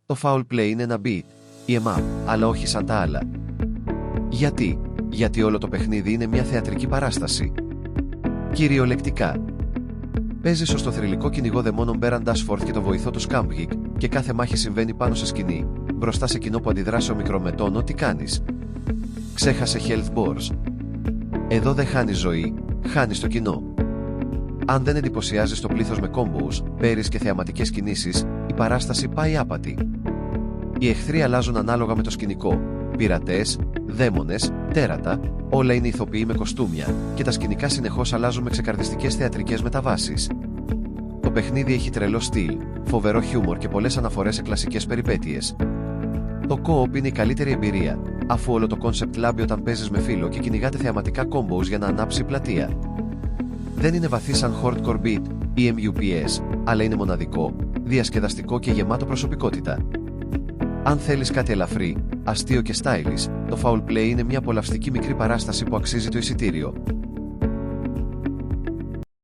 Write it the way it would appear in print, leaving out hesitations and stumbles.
Το foul play είναι ένα beat, EMAP, αλλά όχι σαν τα άλλα. Γιατί? Γιατί όλο το παιχνίδι είναι μια θεατρική παράσταση. Κυριολεκτικά. Παίζεις ως το θρυλικό κυνηγό δαιμόνων Μπέραν Ντάσφορθ και το βοηθό του Σκάμπγικ, και κάθε μάχη συμβαίνει πάνω σε σκηνή, μπροστά σε κοινό που αντιδράσει ο μικρομετών. Τι κάνεις? Ξέχασε health bars. Εδώ δεν χάνεις ζωή, χάνεις το κοινό. Αν δεν εντυπωσιάζεις το πλήθος με combos, parries και θεαματικές κινήσεις, η παράσταση πάει άπατη. Οι εχθροί αλλάζουν ανάλογα με το σκηνικό. Πειρατές, δαίμονες, τέρατα, όλα είναι ηθοποιοί με κοστούμια, και τα σκηνικά συνεχώς αλλάζουν με ξεκαρδιστικές θεατρικές μεταβάσεις. Το παιχνίδι έχει τρελό στυλ, φοβερό χιούμορ και πολλές αναφορές σε κλασικές περιπέτειες. Το co-op είναι η καλύτερη εμπειρία, αφού όλο το concept λάμπει όταν παίζεις με φίλο και κυνηγάτε θεαματικά combos για να ανάψει η πλατεία. Δεν είναι βαθύ σαν hardcore beat ή MUPS, αλλά είναι μοναδικό, διασκεδαστικό και γεμάτο προσωπικότητα. Αν θέλεις κάτι ελαφρύ, αστείο και stylish, το foul play είναι μια απολαυστική μικρή παράσταση που αξίζει το εισιτήριο.